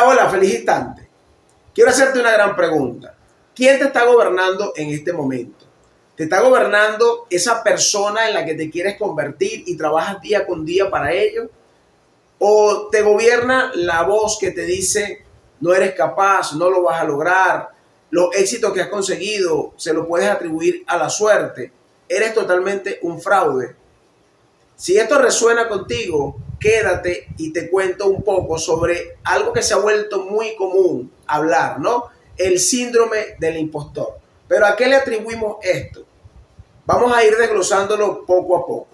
Hola, hola, feliz instante. Quiero hacerte una gran pregunta. ¿Quién te está gobernando en este momento? ¿Te está gobernando esa persona en la que te quieres convertir y trabajas día con día para ello? ¿O te gobierna la voz que te dice no eres capaz, no lo vas a lograr, los éxitos que has conseguido se los puedes atribuir a la suerte, eres totalmente un fraude? Si esto resuena contigo, quédate y te cuento un poco sobre algo que se ha vuelto muy común hablar, ¿no? El síndrome del impostor. Pero ¿a qué le atribuimos esto? Vamos a ir desglosándolo poco a poco.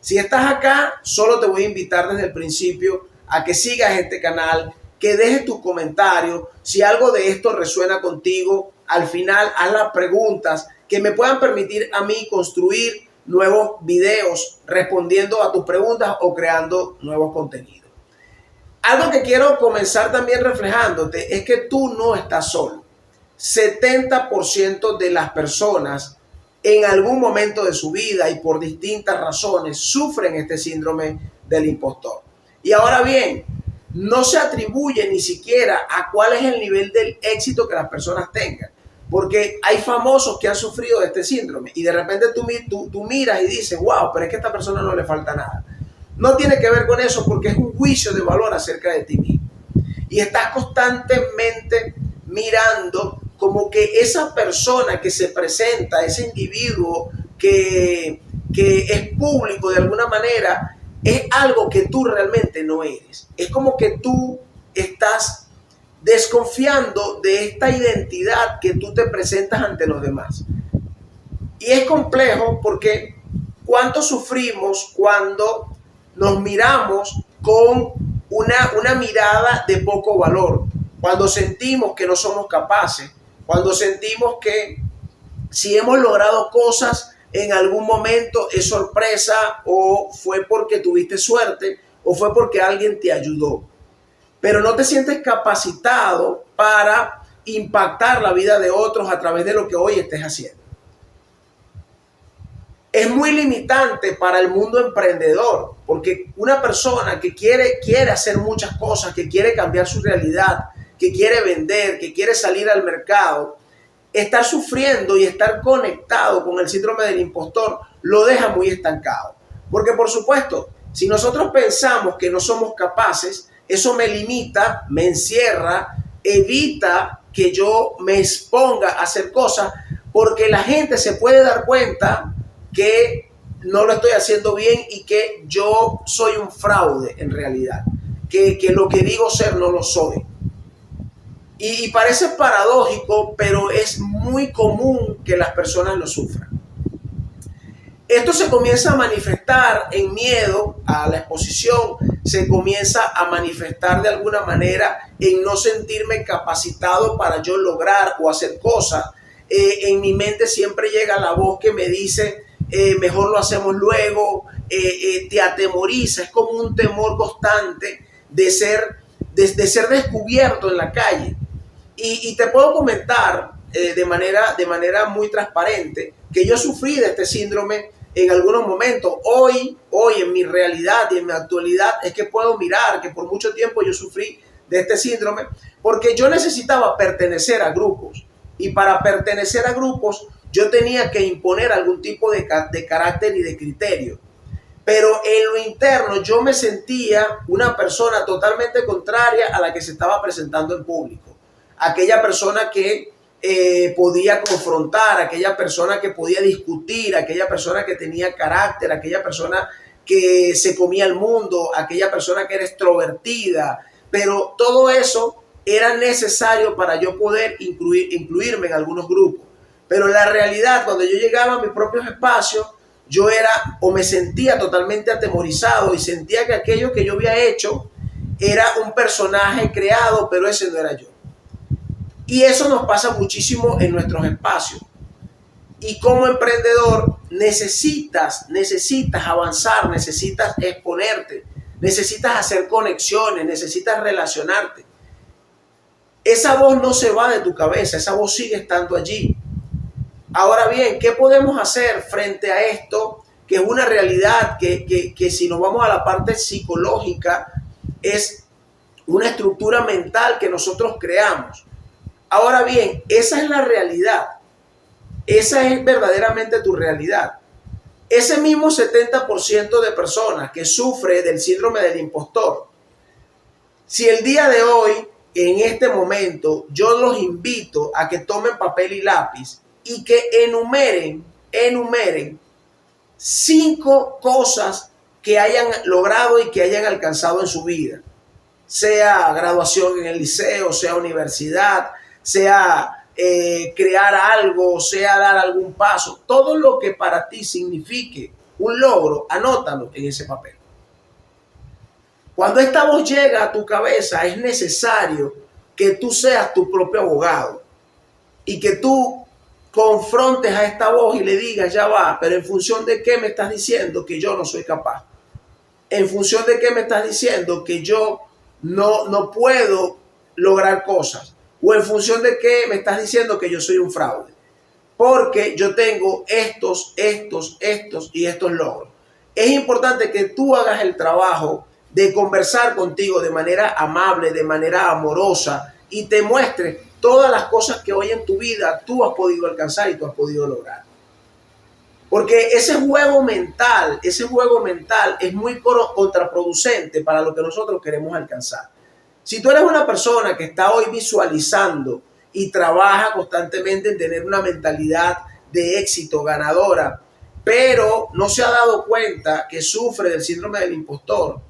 Si estás acá, solo te voy a invitar desde el principio a que sigas este canal, que dejes tus comentarios. Si algo de esto resuena contigo, al final haz las preguntas que me puedan permitir a mí construir nuevos videos respondiendo a tus preguntas o creando nuevos contenidos. Algo que quiero comenzar también reflejándote es que tú no estás solo. 70% de las personas en algún momento de su vida y por distintas razones sufren este síndrome del impostor. Y ahora bien, no se atribuye ni siquiera a cuál es el nivel del éxito que las personas tengan. Porque hay famosos que han sufrido de este síndrome y de repente tú miras y dices, wow, pero es que a esta persona no le falta nada. No tiene que ver con eso porque es un juicio de valor acerca de ti mismo. Y estás constantemente mirando como que esa persona que se presenta, ese individuo que es público de alguna manera, es algo que tú realmente no eres. Es como que tú estás desconfiando de esta identidad que tú te presentas ante los demás. Y es complejo porque cuánto sufrimos cuando nos miramos con una mirada de poco valor, cuando sentimos que no somos capaces, cuando sentimos que si hemos logrado cosas en algún momento es sorpresa o fue porque tuviste suerte o fue porque alguien te ayudó. Pero no te sientes capacitado para impactar la vida de otros a través de lo que hoy estés haciendo. Es muy limitante para el mundo emprendedor, porque una persona que quiere hacer muchas cosas, que quiere cambiar su realidad, que quiere vender, que quiere salir al mercado, estar sufriendo y estar conectado con el síndrome del impostor lo deja muy estancado. Porque por supuesto, si nosotros pensamos que no somos capaces, eso me limita, me encierra, evita que yo me exponga a hacer cosas, porque la gente se puede dar cuenta que no lo estoy haciendo bien y que yo soy un fraude en realidad, que lo que digo ser no lo soy. Y parece paradójico, pero es muy común que las personas lo sufran. Esto se comienza a manifestar en miedo a la exposición, se comienza a manifestar de alguna manera en no sentirme capacitado para yo lograr o hacer cosas. En mi mente siempre llega la voz que me dice, mejor lo hacemos luego, te atemoriza, es como un temor constante de ser descubierto en la calle. Y te puedo comentar de manera muy transparente que yo sufrí de este síndrome en algunos momentos. Hoy en mi realidad y en mi actualidad es que puedo mirar que por mucho tiempo yo sufrí de este síndrome porque yo necesitaba pertenecer a grupos y para pertenecer a grupos yo tenía que imponer algún tipo de carácter y de criterio. Pero en lo interno yo me sentía una persona totalmente contraria a la que se estaba presentando en público. Aquella persona que podía confrontar, aquella persona que podía discutir, aquella persona que tenía carácter, aquella persona que se comía el mundo, aquella persona que era extrovertida. Pero todo eso era necesario para yo poder incluirme en algunos grupos. Pero la realidad, cuando yo llegaba a mis propios espacios, yo era o me sentía totalmente atemorizado y sentía que aquello que yo había hecho era un personaje creado, pero ese no era yo. Y eso nos pasa muchísimo en nuestros espacios. Y como emprendedor necesitas avanzar, necesitas exponerte, necesitas hacer conexiones, necesitas relacionarte. Esa voz no se va de tu cabeza, esa voz sigue estando allí. Ahora bien, ¿qué podemos hacer frente a esto? Que es una realidad que si nos vamos a la parte psicológica es una estructura mental que nosotros creamos. Ahora bien, esa es la realidad. Esa es verdaderamente tu realidad. Ese mismo 70% de personas que sufre del síndrome del impostor, si el día de hoy, en este momento, yo los invito a que tomen papel y lápiz y que enumeren 5 cosas que hayan logrado y que hayan alcanzado en su vida, sea graduación en el liceo, sea universidad, sea crear algo, sea dar algún paso, todo lo que para ti signifique un logro, anótalo en ese papel. Cuando esta voz llega a tu cabeza, es necesario que tú seas tu propio abogado y que tú confrontes a esta voz y le digas, ya va, pero en función de qué me estás diciendo que yo no soy capaz. En función de qué me estás diciendo que yo no puedo lograr cosas. O en función de qué me estás diciendo que yo soy un fraude. Porque yo tengo estos y estos logros. Es importante que tú hagas el trabajo de conversar contigo de manera amable, de manera amorosa y te muestres todas las cosas que hoy en tu vida tú has podido alcanzar y tú has podido lograr. Porque ese juego mental es muy contraproducente para lo que nosotros queremos alcanzar. Si tú eres una persona que está hoy visualizando y trabaja constantemente en tener una mentalidad de éxito ganadora, pero no se ha dado cuenta que sufre del síndrome del impostor,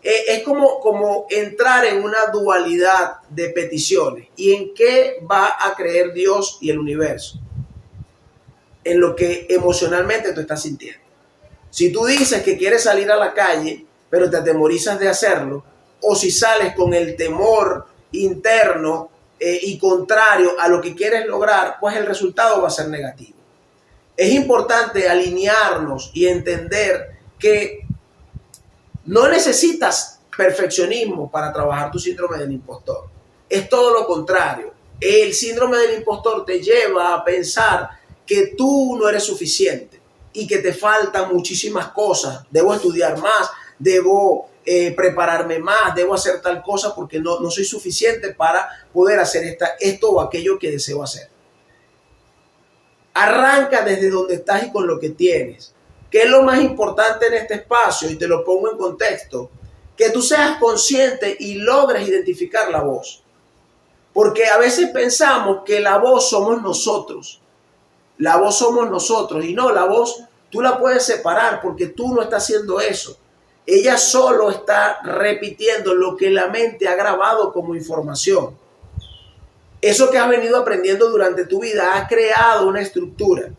es como entrar en una dualidad de peticiones. ¿Y en qué va a creer Dios y el universo? En lo que emocionalmente tú estás sintiendo. Si tú dices que quieres salir a la calle, pero te atemorizas de hacerlo, o si sales con el temor interno y contrario a lo que quieres lograr, pues el resultado va a ser negativo. Es importante alinearnos y entender que no necesitas perfeccionismo para trabajar tu síndrome del impostor. Es todo lo contrario. El síndrome del impostor te lleva a pensar que tú no eres suficiente y que te faltan muchísimas cosas. Debo estudiar más, debo prepararme más, debo hacer tal cosa porque no soy suficiente para poder hacer esto o aquello que deseo hacer. Arranca desde donde estás y con lo que tienes. ¿Qué es lo más importante en este espacio? Y te lo pongo en contexto. Que tú seas consciente y logres identificar la voz. Porque a veces pensamos que la voz somos nosotros. La voz somos nosotros. Y no, la voz tú la puedes separar porque tú no estás haciendo eso. Ella solo está repitiendo lo que la mente ha grabado como información. Eso que has venido aprendiendo durante tu vida ha creado una estructura.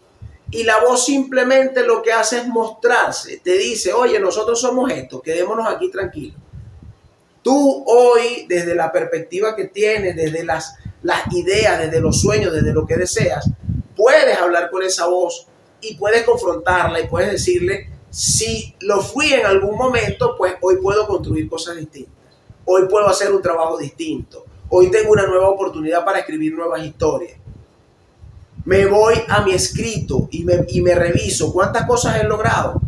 Y la voz simplemente lo que hace es mostrarse. Te dice, oye, nosotros somos esto, quedémonos aquí tranquilos. Tú hoy, desde la perspectiva que tienes, desde las ideas, desde los sueños, desde lo que deseas, puedes hablar con esa voz y puedes confrontarla y puedes decirle, si lo fui en algún momento, pues hoy puedo construir cosas distintas. Hoy puedo hacer un trabajo distinto. Hoy tengo una nueva oportunidad para escribir nuevas historias. Me voy a mi escrito y me reviso cuántas cosas he logrado.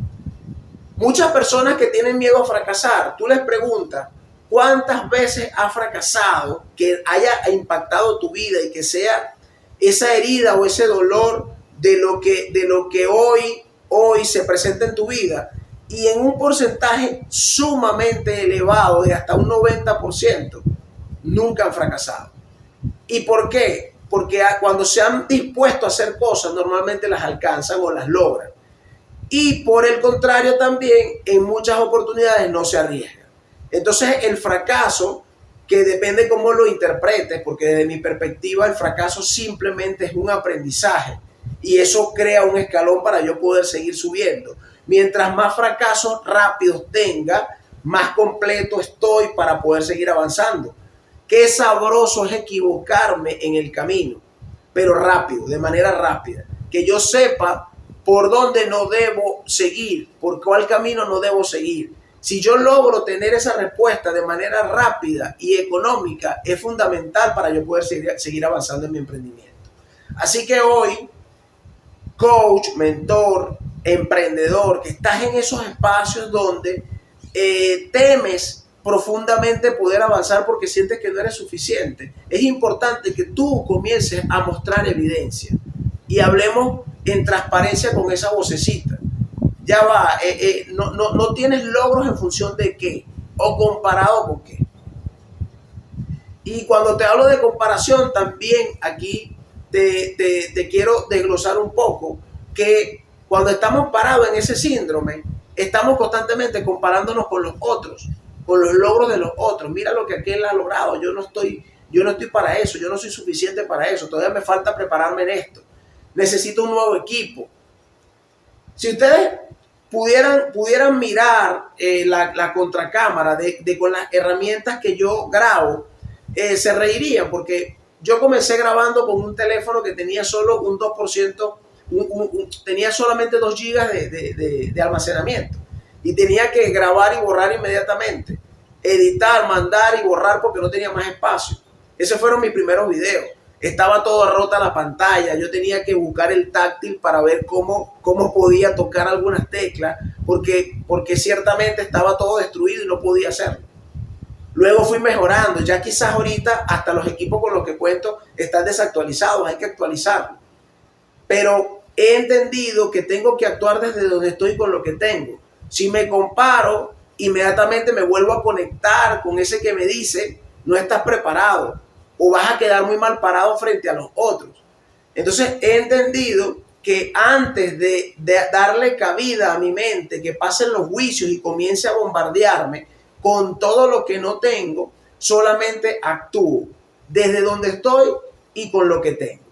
Muchas personas que tienen miedo a fracasar, tú les preguntas cuántas veces has fracasado que haya impactado tu vida y que sea esa herida o ese dolor de lo que hoy se presenta en tu vida, y en un porcentaje sumamente elevado de hasta un 90% nunca han fracasado. ¿Y por qué? Porque cuando se han dispuesto a hacer cosas normalmente las alcanzan o las logran. Y por el contrario también en muchas oportunidades no se arriesgan. Entonces el fracaso, que depende cómo lo interpretes, porque desde mi perspectiva el fracaso simplemente es un aprendizaje y eso crea un escalón para yo poder seguir subiendo. Mientras más fracasos rápidos tenga, más completo estoy para poder seguir avanzando. Qué sabroso es equivocarme en el camino, pero rápido, de manera rápida. Que yo sepa por dónde no debo seguir, por cuál camino no debo seguir. Si yo logro tener esa respuesta de manera rápida y económica, es fundamental para yo poder seguir avanzando en mi emprendimiento. Así que hoy, coach, mentor, emprendedor, que estás en esos espacios donde temes profundamente poder avanzar porque sientes que no eres suficiente. Es importante que tú comiences a mostrar evidencia y hablemos en transparencia con esa vocecita. Ya va, no tienes logros en función de qué o comparado con qué. Y cuando te hablo de comparación, también aquí te quiero desglosar un poco que cuando estamos parados en ese síndrome, estamos constantemente comparándonos con los otros, con los logros de los otros. Mira lo que aquel ha logrado, yo no estoy para eso, yo no soy suficiente para eso, todavía me falta prepararme en esto. Necesito un nuevo equipo. Si ustedes pudieran mirar la contracámara con las herramientas que yo grabo, se reirían porque yo comencé grabando con un teléfono que tenía solo un 2%, tenía solamente 2 gigas de almacenamiento y tenía que grabar y borrar inmediatamente, editar, mandar y borrar porque no tenía más espacio. Esos fueron mis primeros videos. Estaba toda rota la pantalla, yo tenía que buscar el táctil para ver cómo podía tocar algunas teclas porque ciertamente estaba todo destruido y no podía hacerlo. Luego fui mejorando, ya quizás ahorita hasta los equipos con los que cuento están desactualizados, hay que actualizarlos. Pero he entendido que tengo que actuar desde donde estoy con lo que tengo. Si me comparo, inmediatamente me vuelvo a conectar con ese que me dice, no estás preparado o vas a quedar muy mal parado frente a los otros. Entonces he entendido que antes de darle cabida a mi mente, que pasen los juicios y comience a bombardearme con todo lo que no tengo, solamente actúo desde donde estoy y con lo que tengo.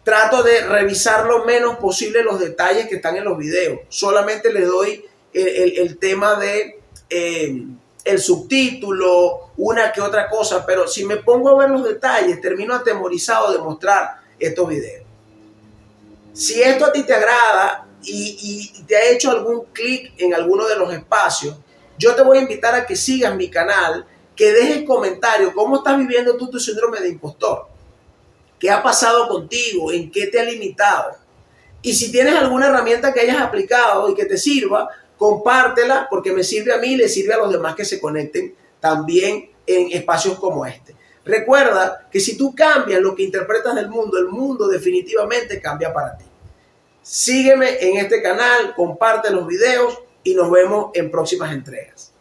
Trato de revisar lo menos posible los detalles que están en los videos. Solamente le doy el tema de el subtítulo, una que otra cosa, pero si me pongo a ver los detalles, termino atemorizado de mostrar estos videos. Si esto a ti te agrada y te ha hecho algún clic en alguno de los espacios, yo te voy a invitar a que sigas mi canal, que dejes comentarios, cómo estás viviendo tú tu síndrome de impostor, qué ha pasado contigo, en qué te ha limitado. Y si tienes alguna herramienta que hayas aplicado y que te sirva, compártela porque me sirve a mí y le sirve a los demás que se conecten también en espacios como este. Recuerda que si tú cambias lo que interpretas del mundo, el mundo definitivamente cambia para ti. Sígueme en este canal, comparte los videos y nos vemos en próximas entregas.